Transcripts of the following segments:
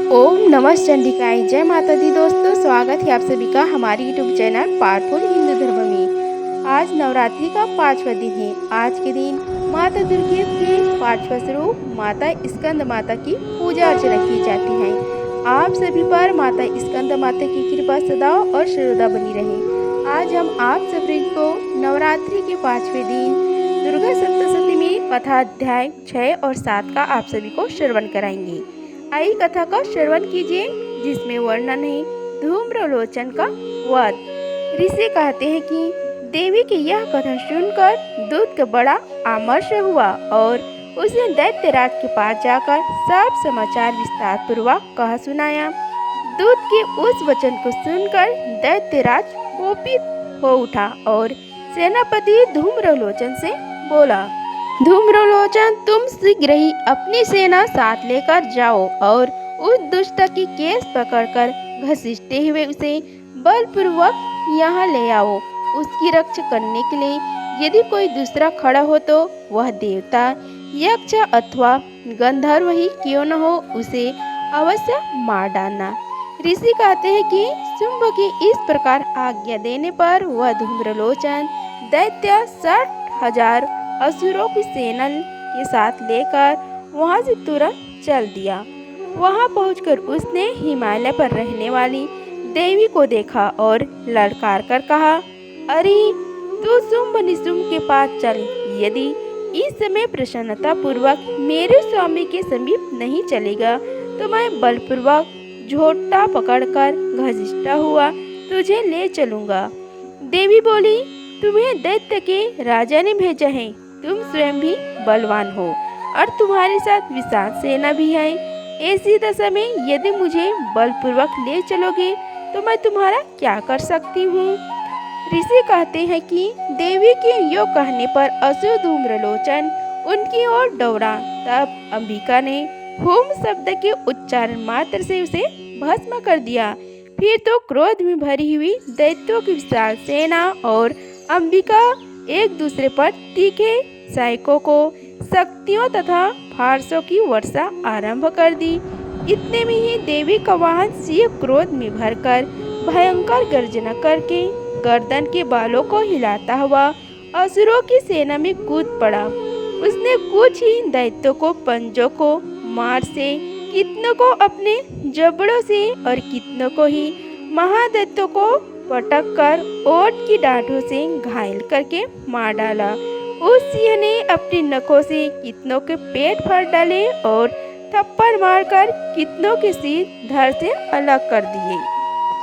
ओम नमः चंडिकाय। जय माता दी। दोस्तों, स्वागत है आप सभी का हमारी यूट्यूब चैनल पावरफुल हिंदू धर्म में। आज नवरात्रि का 5वां दिन है। आज के दिन माता दुर्गा के 5वां स्वरूप माता स्कंद माता की पूजा अर्चना की जाती है। आप सभी पर माता स्कंद माता की कृपा सदा और सर्वदा बनी रहे। आज हम आप सभी को नवरात्रि के 5वें दिन दुर्गा सप्तशती में कथा अध्याय 6 और 7 का आप सभी को श्रवण कराएंगे। आई कथा का श्रवण कीजिए, जिसमें वर्णन है धूम्रलोचन का वध। ऋषि कहते हैं कि देवी की यह कथा सुनकर दूत का बड़ा आमर्ष हुआ और उसने दैत्यराज के पास जाकर सब समाचार विस्तार पूर्वक कह सुनाया। दूत के उस वचन को सुनकर दैत्यराज कोपित हो उठा और सेनापति धूम्रलोचन से बोला, धूम्रलोचन, तुम शीघ्र ही अपनी सेना साथ लेकर जाओ और उस दुष्ट की केस पकड़कर घसीटते हुए उसे बलपूर्वक यहाँ ले आओ। उसकी रक्षा करने के लिए यदि कोई दूसरा खड़ा हो तो वह देवता, यक्ष अथवा गंधर्व ही क्यों न हो, उसे अवश्य मार डालना। ऋषि कहते हैं कि शुंभ की इस प्रकार आज्ञा देने पर वह धूम्रलोचन दैत्य 60,000 असुरों की सेना के साथ लेकर वहां से तुरंत चल दिया। वहां पहुंचकर उसने हिमालय पर रहने वाली देवी को देखा और ललकार कर कहा, अरे तू शुंभ निशुंभ के पास चल। यदि इस समय प्रसन्नता पूर्वक मेरे स्वामी के समीप नहीं चलेगा तो मैं बलपूर्वक झोटा पकड़कर घसीटता हुआ तुझे ले चलूंगा। देवी बोली, तुम्हें दैत्य के राजा ने भेजा है। तुम स्वयं भी बलवान हो और तुम्हारे साथ विशाल सेना भी है। ऐसी दशा में यदि मुझे बलपूर्वक ले चलोगे तो मैं तुम्हारा क्या कर सकती हूँ। ऋषि कहते हैं कि देवी के यो कहने पर असुर धूम्रलोचन उनकी ओर दौड़ा। तब अंबिका ने हुम शब्द के उच्चारण मात्र से उसे भस्म कर दिया। फिर तो क्रोध में भरी हुई दैत्यों की विशाल सेना और अंबिका एक दूसरे पर तीखे सैनिकों को शक्तियों तथा फारसों की वर्षा आरंभ कर दी। इतने में ही देवी का वाहन सिंह क्रोध में भरकर भयंकर गर्जना करके गर्दन के बालों को हिलाता हुआ असुरों की सेना में कूद पड़ा। उसने कुछ ही दैत्यों को पंजों को मार से, कितनों को अपने जबड़ों से और कितनों को ही महादैत्यों को पटक कर ओट की डांठों से घायल करके मार डाला। उस सिंह ने अपनी नखों से कितनों के पेट फाड़ डाले और थप्पड़ मारकर कितनों के सिर धड़ से अलग कर दिए।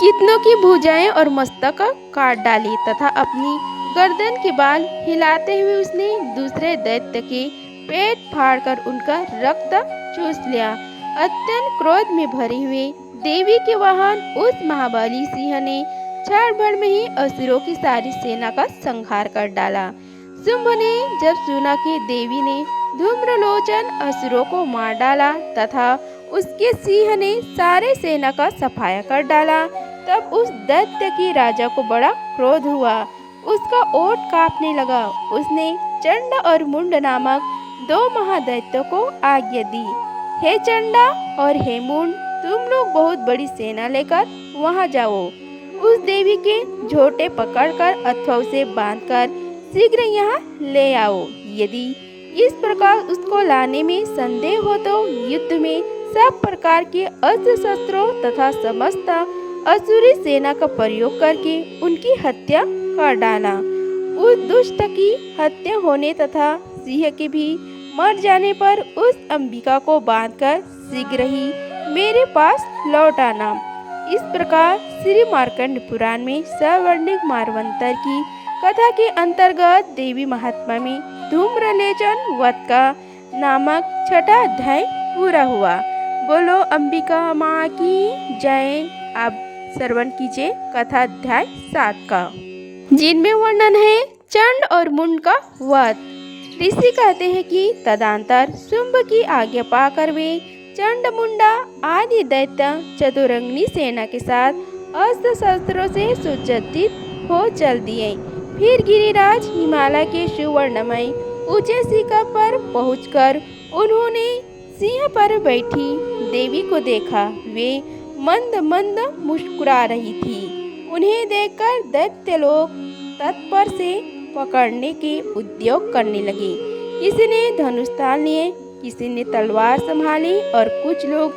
कितनों की भुजाएं और मस्तक काट डाली तथा अपनी गर्दन के बाल हिलाते हुए उसने दूसरे दैत्य के पेट फाड़कर उनका रक्त चूस लिया। अत्यंत क्रोध में भरे हुए देवी के वाहन उस महाबली सिंह ने क्षण भर में ही असुरों की सारी सेना का संहार कर डाला। शुंभ ने जब सुना कि देवी ने धूम्रलोचन असुरों को मार डाला तथा उसके सिंह ने सारे सेना का सफाया कर डाला, तब उस दैत्य की राजा को बड़ा क्रोध हुआ। उसका ओठ कांपने लगा। उसने चंड और मुंड नामक 2 महादैत्यों को आज्ञा दी, हे चंडा और हे मुंड, तुम लोग बहुत बड़ी सेना लेकर वहां जाओ। उस देवी के झोटे पकड़कर अथवा उसे बांधकर शीघ्र यहाँ ले आओ। यदि इस प्रकार उसको लाने में संदेह हो तो युद्ध में सब प्रकार के अस्त्र शस्त्रों तथा समस्त असुरी सेना का प्रयोग करके उनकी हत्या कर डाला। उस दुष्ट की हत्या होने तथा सिंह के भी मर जाने पर उस अंबिका को बांधकर शीघ्र ही मेरे पास लौट आना। इस प्रकार श्री मार्कंड पुराण में सवर्णिक मारवंतर की कथा के अंतर्गत देवी महात्मा में धूम्रलोचन वध का नामक 6ठा अध्याय पूरा हुआ। बोलो अंबिका माँ की जय। आप श्रवण कीजिए कथा अध्याय 7 का, जिनमें वर्णन है चंड और मुंड का वध। ऋषि कहते हैं कि तदंतर शुंभ की आज्ञा पाकर वे चंड मुंडा आदि दैत्य चतुरंगिनी सेना के साथ अस्त्र शस्त्रों से सुसज्जित हो चल दिए। फिर गिरिराज हिमालय के सुवर्णमय ऊंचे शिखर पर पहुंचकर उन्होंने सिंह पर बैठी देवी को देखा। वे मंद मंद मुस्कुरा रही थी। उन्हें देखकर दैत्य लोग तत्पर से पकड़ने के उद्योग करने लगे। किसी ने धनुष तान लिए, किसी ने तलवार संभाली और कुछ लोग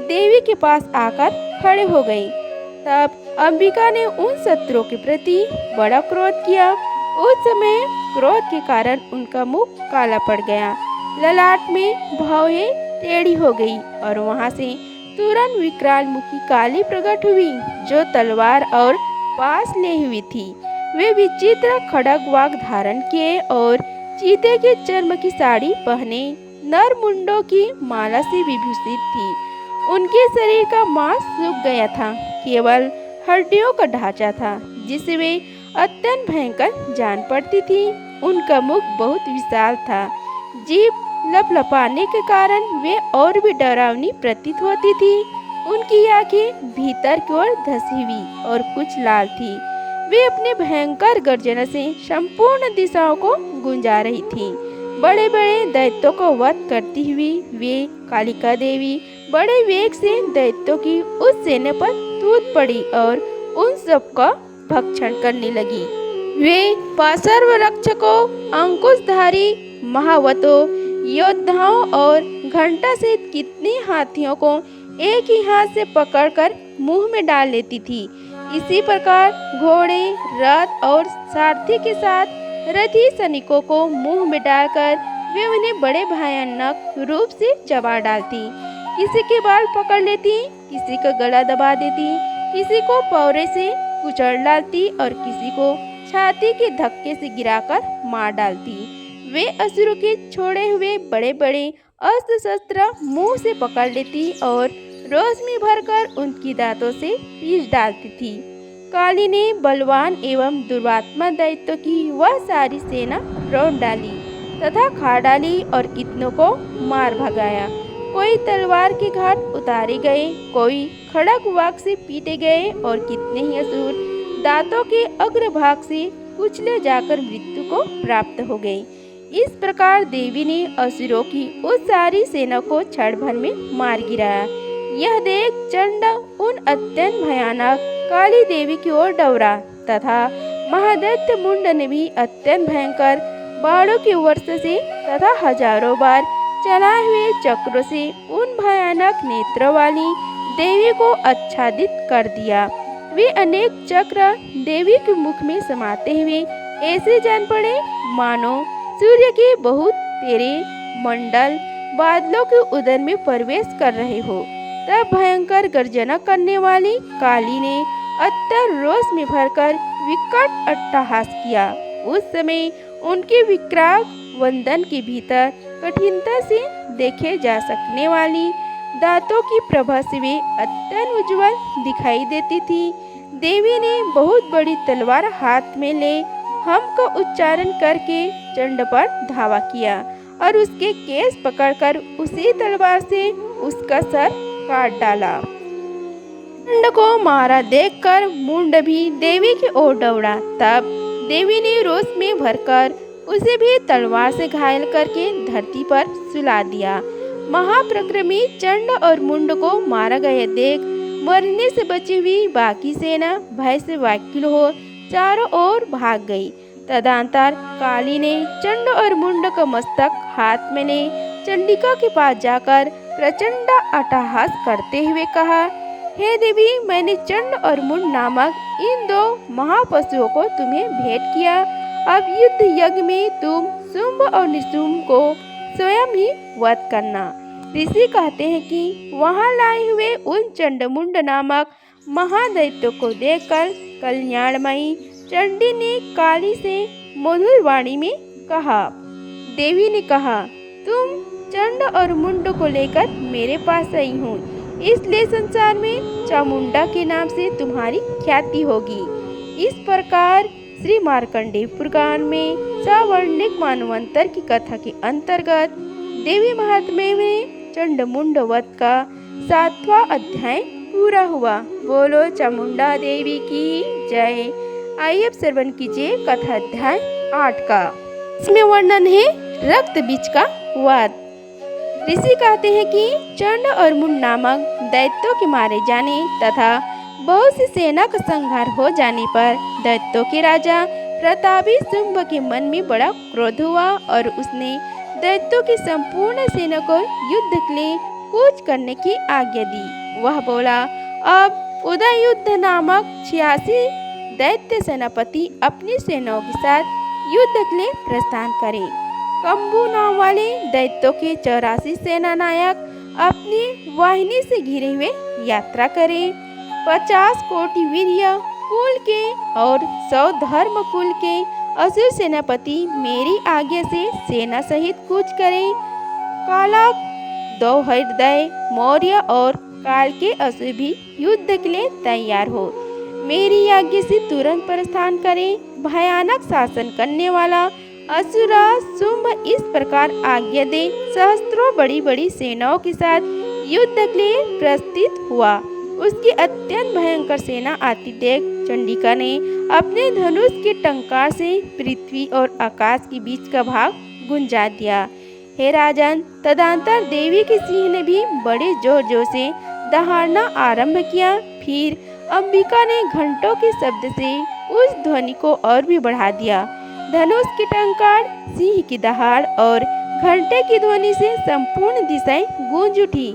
देवी के पास आकर खड़े हो गए। तब अंबिका ने उन शत्रुओं के प्रति बड़ा क्रोध किया। उस समय क्रोध के कारण उनका मुख काला पड़ गया, ललाट में भौहें टेढ़ी हो गई और वहां से तुरंत विकराल मुखी काली प्रकट हुई, जो तलवार और पास ले हुई थी। वे विचित्र खड़ग वाग धारण किए और चीते के चर्म की साड़ी पहने नर मुंडों की माला से विभूषित थी। उनके शरीर का मांस सूख गया था, केवल हड्डियों का ढांचा था, जिसे वे अत्यंत भयंकर जान पड़ती थी। उनका मुख बहुत विशाल था, जीभ लपलपाने के कारण वे और भी डरावनी प्रतीत होती थी। उनकी आंखें भीतर की ओर धसी हुई और कुछ लाल थी। वे अपने भयंकर गर्जना से संपूर्ण दिशाओं को गुंजा रही थी। बड़े बड़े दैत्यों को वध करती हुई वे कालिका देवी बड़े वेग से दैत्यों की उस सेना पर टूट पड़ी और उन सबका भक्षण करने लगी। वे पार्श्व रक्षकों, अंकुशधारी महावतों, योद्धाओं और घंटा सहित कितने हाथियों को एक ही हाथ से पकड़कर मुंह में डाल लेती थी। इसी प्रकार घोड़े, रथ और सारथी के साथ रथी सैनिकों को मुंह में डालकर वे उन्हें बड़े भयानक रूप से चबा डालती। किसी के बाल पकड़ लेती, किसी का गला दबा देती, किसी को पौरे से कुचल डालती और किसी को छाती के धक्के से गिराकर मार डालती। वे असुरों के छोड़े हुए बड़े बड़े अस्त्र शस्त्र मुंह से पकड़ लेती और रोशनी भरकर उनकी दांतों से पीस डालती थी। काली ने बलवान एवं दुर्वात्मा दैत्यों की वह सारी सेना रौंद डाली तथा खा डाली और कितनों को मार भगाया। कोई तलवार के घाट उतारे गए, कोई खड़ग वाग से पीटे गए और कितने ही असुर दांतों के अग्रभाग से कुचले जाकर मृत्यु को प्राप्त हो गए। इस प्रकार देवी ने असुरों की उस सारी सेना को क्षण भर में मार गिराया। यह देख चंड उन अत्यंत भयानक काली देवी की ओर दौड़ा तथा महादैत्य मुंड ने भी अत्यंत भयंकर बाणों के वर्ष से तथा हजारों बार चलाए हुए चक्रों से उन भयानक नेत्रों वाली देवी को आच्छादित कर दिया। वे अनेक चक्र देवी के मुख में समाते हुए ऐसे जान पड़े मानो सूर्य के बहुत तेरे मंडल बादलों के उदर में प्रवेश कर रहे हो। तब भयंकर गर्जना करने वाली काली ने अत्यंत रोष में भरकर विकट अट्टहास किया। उस समय उनके विकराल वंदन के भीतर कठिनता से देखे जा सकने वाली दांतों की प्रभा से वे अत्यंत उज्जवल दिखाई देती थी। देवी ने बहुत बड़ी तलवार हाथ में ले हम का उच्चारण करके चंड पर धावा किया और उसके केस पकड़कर उसी तलवार से उसका सर काट डाला। चंड को मारा देखकर मुंड भी देवी की ओर दौड़ा। तब देवी ने रोष में भरकर उसे भी तलवार से घायल करके धरती पर सुला दिया। महाप्रक्रमी चंड और मुंड को मारा गया देख मरने से बची हुई बाकी सेना भय से व्याकुल हो चारों ओर भाग गई। तदंतर काली ने चंड और मुंड का मस्तक हाथ में ले चंडिका के पास जाकर प्रचंड अट्टहास करते हुए कहा, हे देवी, मैंने चंड और मुंड नामक इन दो महापशुओं को तुम्हें भेंट किया। अब युद्ध यज्ञ में तुम शुंभ और निशुंभ को स्वयं ही वध करना। ऋषि कहते हैं कि वहां लाए हुए उन चंडमुंड नामक महादैत्यों को देखकर कल्याणमयी चंडी ने काली से मधुर वाणी में कहा। देवी ने कहा, तुम चंड और मुंड को लेकर मेरे पास आई हूँ, इसलिए संसार में चामुंडा के नाम से तुम्हारी ख्याति होगी। इस प्रकार श्री मार्कंडेय पुराण में सवर्णिक मानवंतर की कथा के अंतर्गत देवी महात्म्य में चंडमुंड वध का 7वां अध्याय पूरा हुआ। बोलो चामुंडा देवी की जय। आइए अब श्रवण कीजिए कथा अध्याय 8 का। इसमें वर्णन है रक्त बीज का वध। ऋषि कहते हैं कि चंड और मुंड नामक दैत्यों के मारे जाने तथा बहुत सी सेना का संहार हो जाने पर दैत्यों के राजा प्रतापी शुंभ के मन में बड़ा क्रोध हुआ और उसने दैत्यों की संपूर्ण सेना को युद्ध के लिए कूच करने की आज्ञा दी। वह बोला, अब उदय युद्ध नामक 86 दैत्य सेनापति अपनी सेनाओं के साथ युद्ध के लिए प्रस्थान करें। कंबू नाम वाले दैत्यों के 84 सेना नायक अपनी वाहिनी से घिरे हुए यात्रा करें। 50 कोटि वीर्य कुल के और 100 धर्म कुल के असुर सेनापति मेरी आज्ञा से सेना सहित कूच करें। काला दो हृदय मौर्य और काल के असुर भी युद्ध के लिए तैयार हो मेरी आज्ञा से तुरंत प्रस्थान करें। भयानक शासन करने वाला असुराज शुंभ इस प्रकार आज्ञा दे सहस्त्रों बड़ी बड़ी सेनाओं के साथ युद्ध के लिए प्रस्थित हुआ। उसकी अत्यंत भयंकर सेना आती देख चंडिका ने अपने धनुष के टंकार से पृथ्वी और आकाश के बीच का भाग गुंजा दिया। हे राजन, तदंतर देवी के सिंह ने भी बड़े जोर जोर से दहाड़ना आरंभ किया। फिर अंबिका ने घंटों के शब्द से उस ध्वनि को और भी बढ़ा दिया। धनुष की टंकार, सिंह की दहाड़ और घंटे की ध्वनि से संपूर्ण दिशाएं गूंज उठी।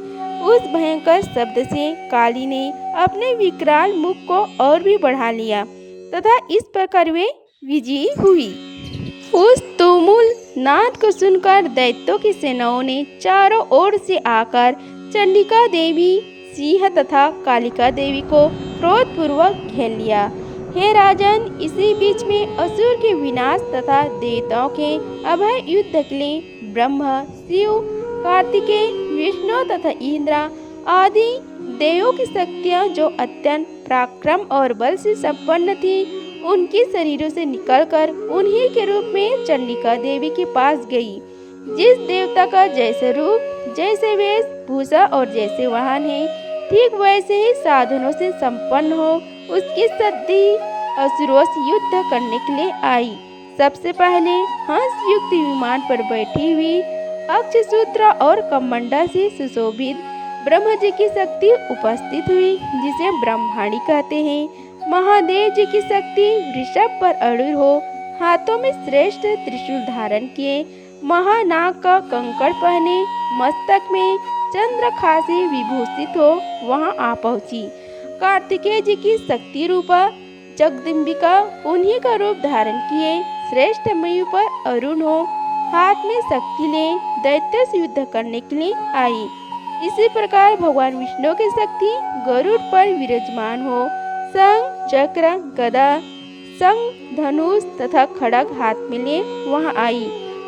उस भयंकर शब्द से काली ने अपने विकराल मुख को और भी बढ़ा लिया तथा इस प्रकार वे विजयी हुई। उस तुमुल नाद को सुनकर दैत्यों की सेनाओं ने चारों ओर से आकर चंडिका देवी, सिंह तथा कालिका देवी को क्रोधपूर्वक घेर लिया। हे राजन, इसी बीच में असुर के विनाश तथा देवताओं के अभय युद्ध के लिए ब्रह्मा, शिव, कार्तिकेय, विष्णु तथा इंद्र आदि देवों की शक्तियाँ जो अत्यंत पराक्रम और बल से संपन्न थी, उनके शरीरों से निकलकर उन्हीं के रूप में चंडिका देवी के पास गई। जिस देवता का जैसे रूप, जैसे वेश भूषा और जैसे वाहन है, ठीक वैसे ही साधनों से संपन्न हो उसकी सद्दी असुरों से युद्ध करने के लिए आई। सबसे पहले हंस युक्त विमान पर बैठी हुई अक्षसूत्र और कमंडा से सुशोभित ब्रह्मा जी की शक्ति उपस्थित हुई, जिसे ब्रह्माणी कहते हैं। महादेव जी की शक्ति वृषभ पर अरूढ़ हो, हाथों में श्रेष्ठ त्रिशूल धारण किए, महानाग का कंकड़ पहने, मस्तक में चंद्रखा से विभूषित हो वहां आ पहुंची। कार्तिकेय जी की शक्ति रूपा जगदम्बिका उन्हीं का रूप धारण किए श्रेष्ठ मयूर पर अरुण हो, हाथ में शक्ति ले दैत्य से युद्ध करने के लिए आई। इसी प्रकार भगवान विष्णु की शक्ति गरुड़ पर विराजमान हो, शंख, चक्र, गदा, शंख, धनुष तथा खड्ग हाथ में ले वहां आई।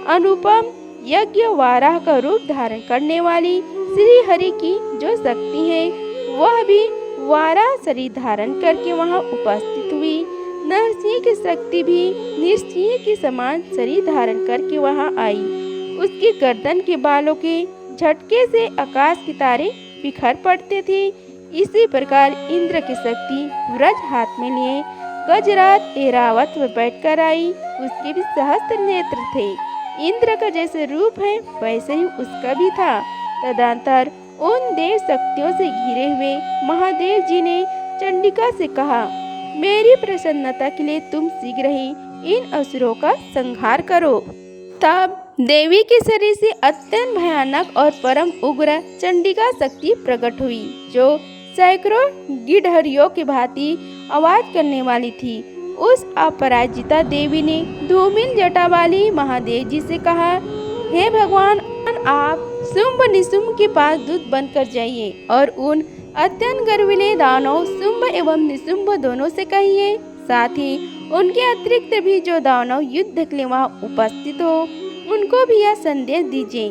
अनुपम यज्ञ वाराह का रूप धारण करने वाली श्री हरि की जो शक्ति है, वह भी वाराह शरीर धारण करके वहां उपस्थित हुई। नरसिंह की शक्ति भी नृसिंह के समान शरीर धारण करके वहां आई। उसकी गर्दन के बालों के झटके से आकाश के तारे बिखर पड़ते थे। इसी प्रकार इंद्र की शक्ति व्रज हाथ में लिए गजराज ऐरावत में बैठकर आई। उसके भी सहस्त्र नेत्र थे। इंद्र का जैसे रूप है वैसे ही उसका भी था। तदंतर उन देव शक्तियों से घिरे हुए महादेव जी ने चंडिका से कहा, मेरी प्रसन्नता के लिए तुम शीघ्र ही इन असुरों का संहार करो। तब देवी के शरीर से अत्यंत भयानक और परम उग्र चंडिका शक्ति प्रकट हुई, जो सैकड़ों गिडहरियों की भांति आवाज करने वाली थी। उस अपराजिता देवी ने धूमिल जटा वाली महादेव जी से कहा, हे भगवान, आप शुंभ निशुंभ के पास दूत बनकर जाइए और उन अत्यंत गर्विले दानव शुंभ एवं निशुंभ दोनों से कहिए, साथ ही उनके अतिरिक्त भी जो दानव युद्ध के लिए वहाँ उपस्थित हो, उनको भी यह संदेश दीजिए,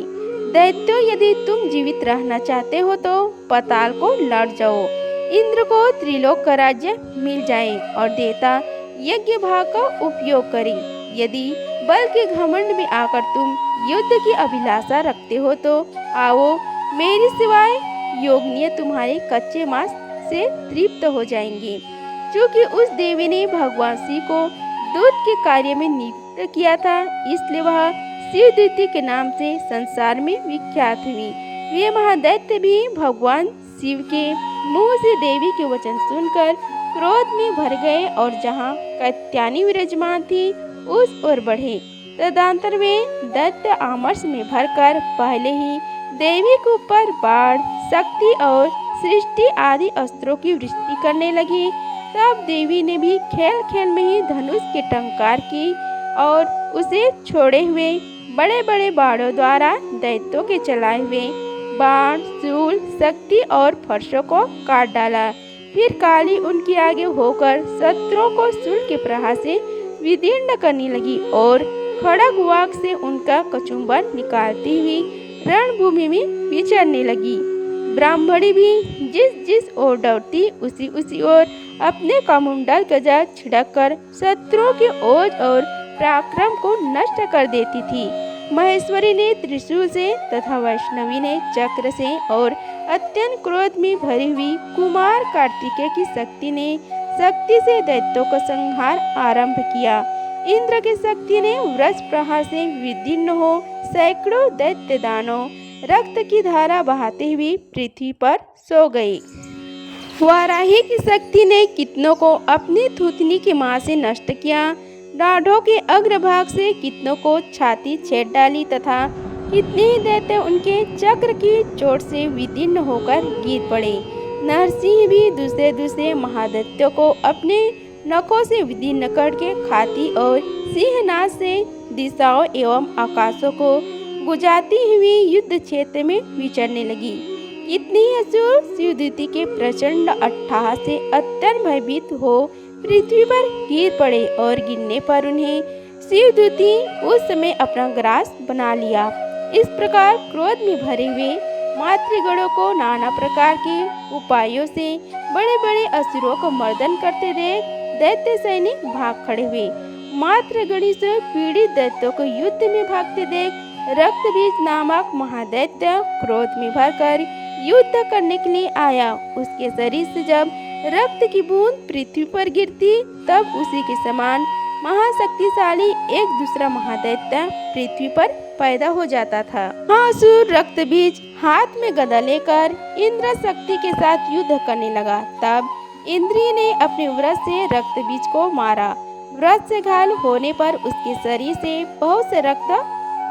दैत्यों, यदि तुम जीवित रहना चाहते हो तो पाताल को लौट जाओ। इंद्र को त्रिलोक का राज्य मिल जाए और देवता यज्ञ भाग का उपयोग करें। यदि बल के घमंड में आकर तुम युद्ध की अभिलाषा रखते हो तो आओ, मेरी सिवाय योगिनी तुम्हारे कच्चे मांस से तृप्त हो जाएंगे। क्योंकि उस देवी ने भगवान शिव को दूत के कार्य में नियुक्त किया था, इसलिए वह शिवदूती के नाम से संसार में विख्यात हुई। वे महादैत्य भी भगवान शिव के मुंह से देवी के वचन सुनकर क्रोध में भर गए और जहाँ कात्यायनी विराजमान थी उस ओर बढ़े। तदंतर वे दैत्य आमर्ष में भरकर पहले ही देवी के ऊपर बाण, शक्ति और सृष्टि आदि अस्त्रों की वृष्टि करने लगी। तब देवी ने भी खेल खेल में ही धनुष की टंकार की और उसे छोड़े हुए बड़े बड़े बाणों द्वारा दैत्यों के चलाए हुए बाण, शूल, शक्ति और फर्शों को काट डाला। फिर काली उनके आगे होकर शत्रुओं को शूल के प्रहार से विदीर्ण करने लगी और खड़ग वाक से उनका कचुम्बन निकालती हुई रणभूमि में विचरने लगी। ब्राह्मणी भी जिस जिस ओर दौड़ती उसी उसी ओर अपने कमंडल का जल छिड़क कर शत्रुओं के ओज और पराक्रम को नष्ट कर देती थी। महेश्वरी ने त्रिशूल से तथा वैष्णवी ने चक्र से और अत्यंत क्रोध में भरी हुई कुमार कार्तिकेय की शक्ति से दैत्यों का संहार आरंभ किया। इंद्र की शक्ति ने वज्र प्रहार से विदीर्ण हो सैकड़ों दैत्य दानव रक्त की धारा बहाते हुए पृथ्वी पर सो गई। वाराही की शक्ति ने कितनों को अपनी थूथनी की मार से नष्ट किया। दाढ़ों के अग्रभाग से कितनों को छाती छेद डाली तथा कितने ही दैत्य उनके चक्र की चोट से विदीर्ण होकर गिर पड़े। नरसिंह भी दूसरे महादैत्यों को अपने नखों से विदीर्ण करके खाती और सिंहनाद से दिशाओं एवं आकाशों को गुजाती हुई युद्ध क्षेत्र में विचरने लगी। कितनी असुर शिवदूती के प्रचंड अट्टहास से अत्यंत भयभीत हो पृथ्वी पर गिर पड़े और गिरने पर उन्हें शिवदूती उस समय अपना ग्रास बना लिया। इस प्रकार क्रोध में भरे हुए मातृगणों को नाना प्रकार के उपायों से बड़े बड़े असुरों को मर्दन करते देख दैत्य सैनिक भाग खड़े हुए। मातृगणी से पीड़ित दैत्यों को युद्ध में भागते देख रक्तबीज नामक महादैत्य क्रोध में भरकर युद्ध करने के लिए आया। उसके शरीर से जब रक्त की बूंद पृथ्वी पर गिरती तब उसी के समान महाशक्तिशाली एक दूसरा महादैत्य पृथ्वी पर पैदा हो जाता था। असुर रक्तबीज हाथ में गदा लेकर इंद्र शक्ति के साथ युद्ध करने लगा। तब इंद्रिय ने अपने व्रत से रक्तबीज को मारा। व्रत से घायल होने पर उसके शरीर से बहुत से रक्त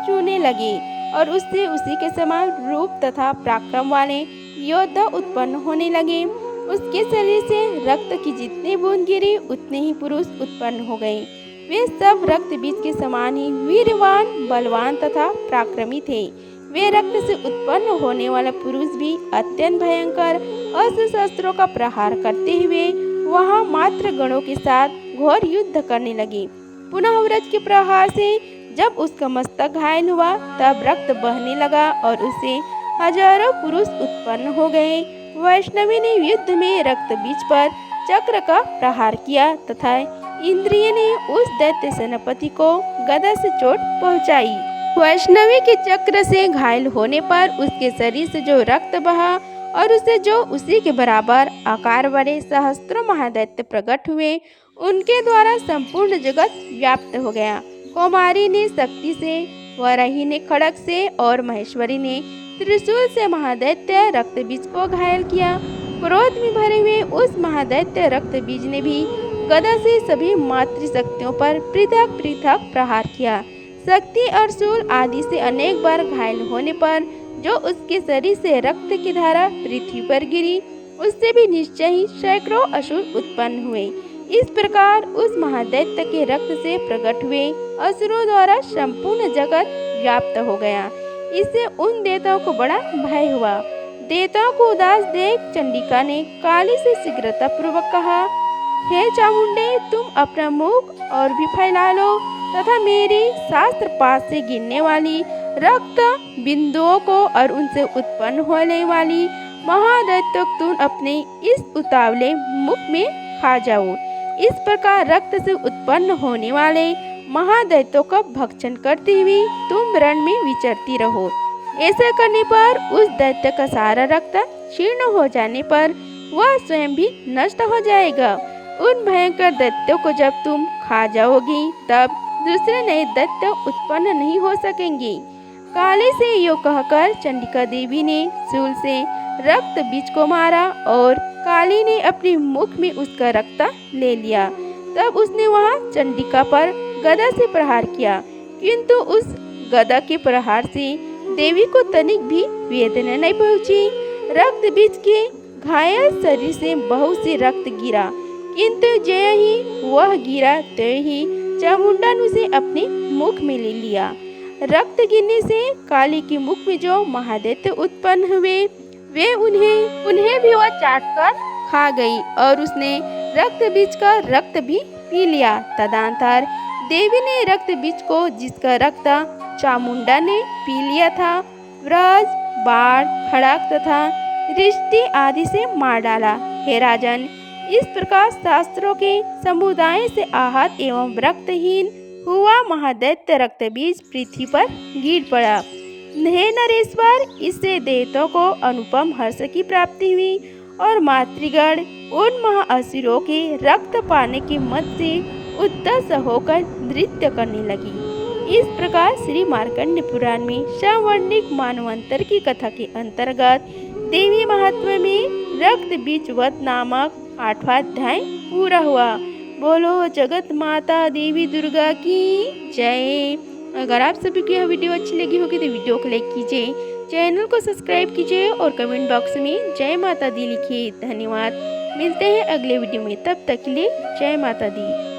चूने लगे और उससे उसी के समान रूप तथा पराक्रम वाले योद्धा उत्पन्न होने लगे। उसके शरीर से रक्त की जितनी बूंद गिरी उतने ही पुरुष उत्पन्न हो गए। वे सब रक्त बीज के समान ही वीरवान, बलवान तथा पराक्रमी थे। वे रक्त से उत्पन्न होने वाला पुरुष भी अत्यंत भयंकर अस्त्र शस्त्रों का प्रहार करते हुए वहां मात्र गणों के साथ घोर युद्ध करने लगे। पुनः व्रज के प्रहार से जब उसका मस्तक घायल हुआ तब रक्त बहने लगा और उससे हजारों पुरुष उत्पन्न हो गए। वैष्णवी ने युद्ध में रक्त बीज पर चक्र का प्रहार किया तथा इंद्रिय ने उस दैत्य सेनापति को गदा से चोट पहुंचाई। वैष्णवी के चक्र से घायल होने पर उसके शरीर से जो रक्त बहा और उसे जो उसी के बराबर आकार वाले सहस्त्रों महादैत्य प्रकट हुए, उनके द्वारा संपूर्ण जगत व्याप्त हो गया। कौमारी ने शक्ति से, वराही ने खड़ग से और महेश्वरी ने त्रिशूल से महादैत्य रक्तबीज को घायल किया। क्रोध में भरे हुए उस महादैत्य रक्तबीज ने भी गदा से सभी मातृशक्तियों पर पृथक पृथक प्रहार किया। शक्ति और शूल आदि से अनेक बार घायल होने पर जो उसके शरीर से रक्त की धारा पृथ्वी पर गिरी, उससे भी निश्चय ही सैकड़ों असुर उत्पन्न हुए। इस प्रकार उस महादैत्य के रक्त से प्रकट हुए असुरों द्वारा संपूर्ण जगत व्याप्त हो गया। इससे उन देवताओं को बड़ा भय हुआ। देवताओं को उदास देख चंडिका ने काली से शीघ्रता पूर्वक कहा, हे चामुंडे, तुम अपना मुख और भी फैला लो तथा मेरी शास्त्र पात से गिरने वाली रक्त बिंदुओं को और उनसे उत्पन्न होने वाली महादैत्य तुम अपने इस उतावले मुख में खा जाओ। इस प्रकार रक्त से उत्पन्न होने वाले महादैत्यों का भक्षण करती हुई तुम रण में विचरती रहो। ऐसा करने पर उस दैत्य का सारा रक्त क्षीण हो जाने पर वह स्वयं भी नष्ट हो जाएगा। उन भयंकर दैत्यों को जब तुम खा जाओगी तब दूसरे नए दैत्य उत्पन्न नहीं हो सकेंगे। काली से यो कहकर चंडिका देवी ने शूल से रक्त बीज को मारा और काली ने अपने मुख में उसका रक्त ले लिया। तब उसने वहां चंडिका पर गदा से प्रहार किया, किंतु उस गदा के प्रहार से देवी को तनिक भी वेदना नहीं पहुंची। रक्त बीज के घायल शरीर से बहुत से रक्त गिरा, किंतु जय ही वह गिरा तो ही चामुंडा ने उसे अपने मुख में ले लिया। रक्त गिरने से काली के मुख में जो महादैत्य उत्पन्न हुए वे उन्हें भी वह चाट कर खा गई और उसने रक्त बीज का रक्त भी पी लिया। तदनंतर देवी ने रक्त बीज को, जिसका रक्त चामुंडा ने पी लिया था, व्रज, बाढ़, खड़ाक तथा रिष्टि आदि से मार डाला। हे राजन, इस प्रकार शास्त्रों के समुदाय से आहत एवं रक्तहीन हुआ महादैत्य रक्त बीज पृथ्वी पर गिर पड़ा। हे नरेश्वर, इससे देवताओं को अनुपम हर्ष की प्राप्ति हुई और मातृगण उन महाअसुरों के रक्त पाने के मत से उद्दस होकर नृत्य करने लगी। इस प्रकार श्री मार्कंड पुराण में सवर्णिक मानवंतर की कथा के अंतर्गत देवी महात्म्य में रक्त बीज वध नामक 8वां अध्याय पूरा हुआ। बोलो जगत माता देवी दुर्गा की जय। अगर आप सभी को यह वीडियो अच्छी लगी होगी तो वीडियो को लाइक कीजिए, चैनल को सब्सक्राइब कीजिए और कमेंट बॉक्स में जय माता दी लिखिए। धन्यवाद। मिलते हैं अगले वीडियो में, तब तक के लिए जय माता दी।